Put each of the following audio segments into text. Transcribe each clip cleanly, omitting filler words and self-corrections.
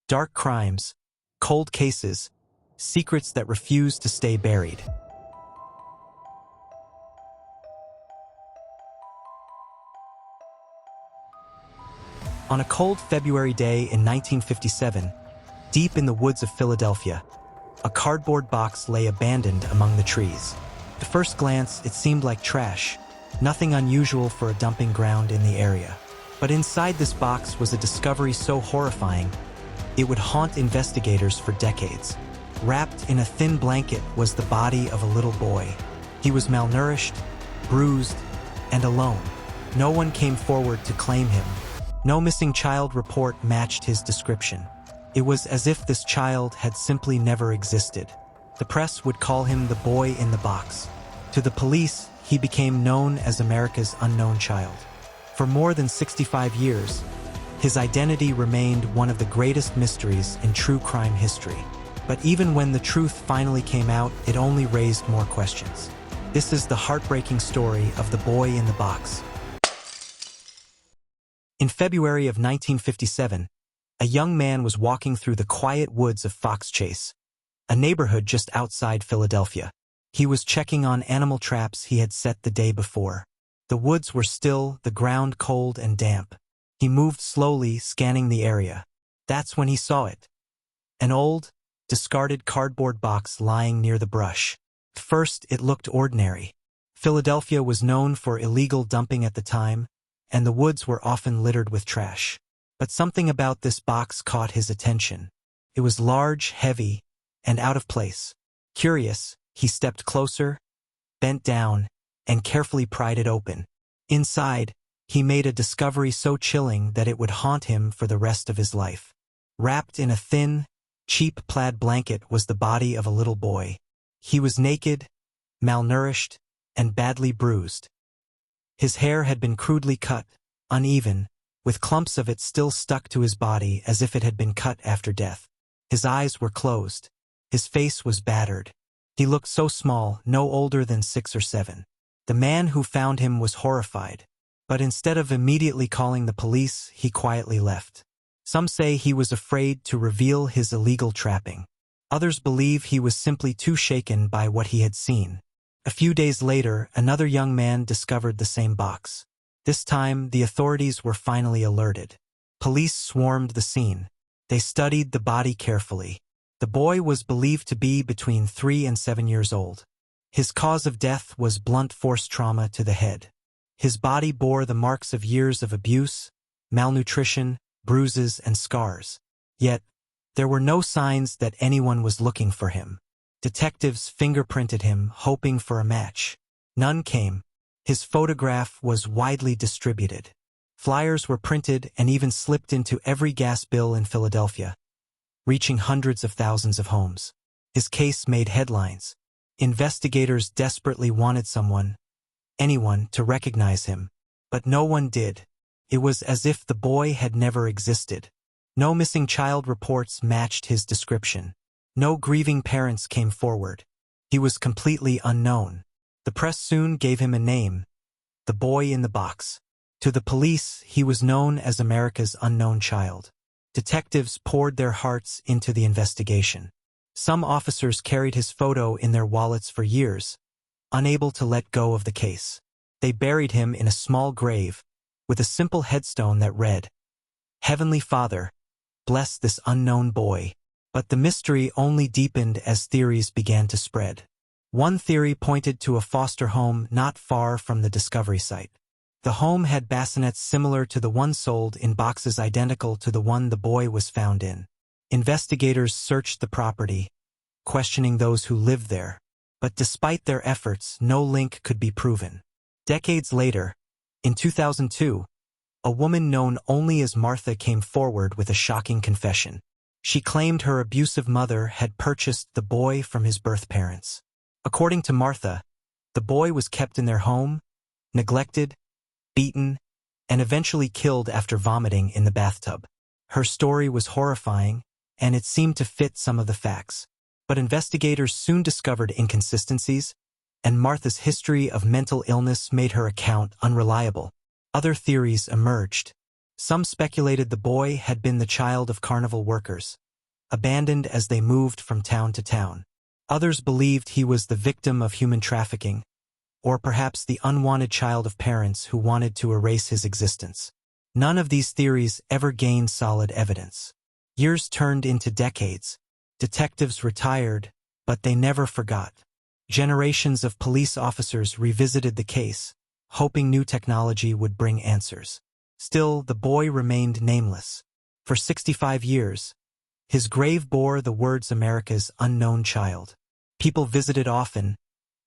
Dark crimes, cold cases, secrets that refuse to stay buried. On a cold February day in 1957, deep in the woods of Philadelphia, a cardboard box lay abandoned among the trees. At first glance, it seemed like trash, nothing unusual for a dumping ground in the area. But inside this box was a discovery so horrifying, it would haunt investigators for decades. Wrapped in a thin blanket was the body of a little boy. He was malnourished, bruised, and alone. No one came forward to claim him. No missing child report matched his description. It was as if this child had simply never existed. The press would call him the boy in the box. To the police, he became known as America's unknown child. For more than 65 years, his identity remained one of the greatest mysteries in true crime history. But even when the truth finally came out, it only raised more questions. This is the heartbreaking story of the boy in the box. In February of 1957, a young man was walking through the quiet woods of Fox Chase, a neighborhood just outside Philadelphia. He was checking on animal traps he had set the day before. The woods were still, the ground cold and damp. He moved slowly, scanning the area. That's when he saw it. An old, discarded cardboard box lying near the brush. At first, it looked ordinary. Philadelphia was known for illegal dumping at the time, and the woods were often littered with trash. But something about this box caught his attention. It was large, heavy, and out of place. Curious, he stepped closer, bent down, and carefully pried it open. Inside, he made a discovery so chilling that it would haunt him for the rest of his life. Wrapped in a thin, cheap plaid blanket was the body of a little boy. He was naked, malnourished, and badly bruised. His hair had been crudely cut, uneven, with clumps of it still stuck to his body as if it had been cut after death. His eyes were closed. His face was battered. He looked so small, no older than 6 or 7. The man who found him was horrified, but instead of immediately calling the police, he quietly left. Some say he was afraid to reveal his illegal trapping. Others believe he was simply too shaken by what he had seen. A few days later, another young man discovered the same box. This time, the authorities were finally alerted. Police swarmed the scene. They studied the body carefully. The boy was believed to be between 3 and 7 years old. His cause of death was blunt force trauma to the head. His body bore the marks of years of abuse, malnutrition, bruises, and scars. Yet, there were no signs that anyone was looking for him. Detectives fingerprinted him, hoping for a match. None came. His photograph was widely distributed. Flyers were printed and even slipped into every gas bill in Philadelphia, reaching hundreds of thousands of homes. His case made headlines. Investigators desperately wanted someone, anyone, to recognize him, but no one did. It was as if the boy had never existed. No missing child reports matched his description. No grieving parents came forward. He was completely unknown. The press soon gave him a name, the boy in the box. To the police, he was known as America's unknown child. Detectives poured their hearts into the investigation. Some officers carried his photo in their wallets for years, unable to let go of the case. They buried him in a small grave, with a simple headstone that read, "Heavenly Father, bless this unknown boy." But the mystery only deepened as theories began to spread. One theory pointed to a foster home not far from the discovery site. The home had bassinets similar to the one sold in boxes identical to the one the boy was found in. Investigators searched the property, questioning those who lived there. But despite their efforts, no link could be proven. Decades later, in 2002, a woman known only as Martha came forward with a shocking confession. She claimed her abusive mother had purchased the boy from his birth parents. According to Martha, the boy was kept in their home, neglected, beaten, and eventually killed after vomiting in the bathtub. Her story was horrifying, and it seemed to fit some of the facts. But investigators soon discovered inconsistencies, and Martha's history of mental illness made her account unreliable. Other theories emerged. Some speculated the boy had been the child of carnival workers, abandoned as they moved from town to town. Others believed he was the victim of human trafficking, or perhaps the unwanted child of parents who wanted to erase his existence. None of these theories ever gained solid evidence. Years turned into decades. Detectives retired, but they never forgot. Generations of police officers revisited the case, hoping new technology would bring answers. Still, the boy remained nameless. For 65 years, his grave bore the words America's unknown child. People visited often,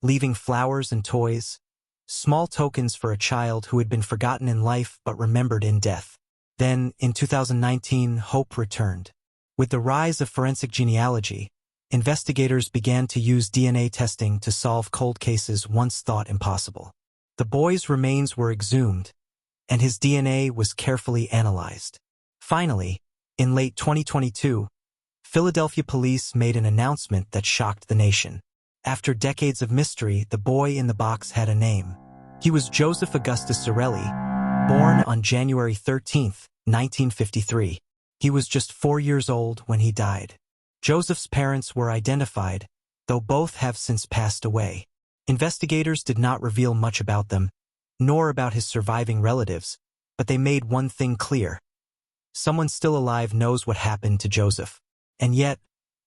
leaving flowers and toys, small tokens for a child who had been forgotten in life but remembered in death. Then, in 2019, hope returned. With the rise of forensic genealogy, investigators began to use DNA testing to solve cold cases once thought impossible. The boy's remains were exhumed, and his DNA was carefully analyzed. Finally, in late 2022, Philadelphia police made an announcement that shocked the nation. After decades of mystery, the boy in the box had a name. He was Joseph Augustus Zarelli, born on January 13, 1953. He was just 4 years old when he died. Joseph's parents were identified, though both have since passed away. Investigators did not reveal much about them, nor about his surviving relatives, but they made one thing clear. Someone still alive knows what happened to Joseph. And yet,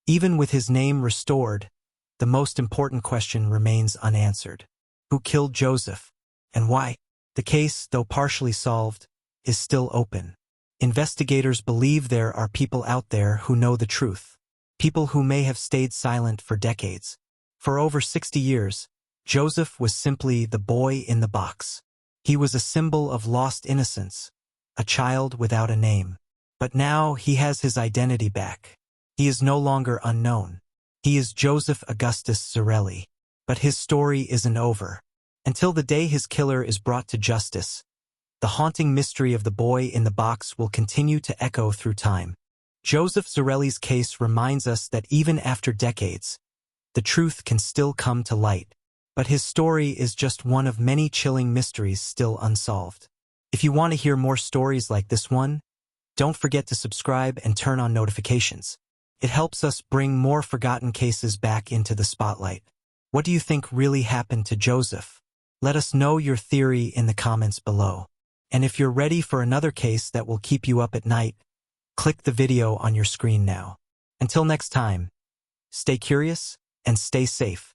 even with his name restored, the most important question remains unanswered. Who killed Joseph, and why? The case, though partially solved, is still open. Investigators believe there are people out there who know the truth. People who may have stayed silent for decades. For over 60 years, Joseph was simply the boy in the box. He was a symbol of lost innocence, a child without a name. But now he has his identity back. He is no longer unknown. He is Joseph Augustus Zarelli. But his story isn't over. Until the day his killer is brought to justice, the haunting mystery of the boy in the box will continue to echo through time. Joseph Zarelli's case reminds us that even after decades, the truth can still come to light. But his story is just one of many chilling mysteries still unsolved. If you want to hear more stories like this one, don't forget to subscribe and turn on notifications. It helps us bring more forgotten cases back into the spotlight. What do you think really happened to Joseph? Let us know your theory in the comments below. And if you're ready for another case that will keep you up at night, click the video on your screen now. Until next time, stay curious and stay safe.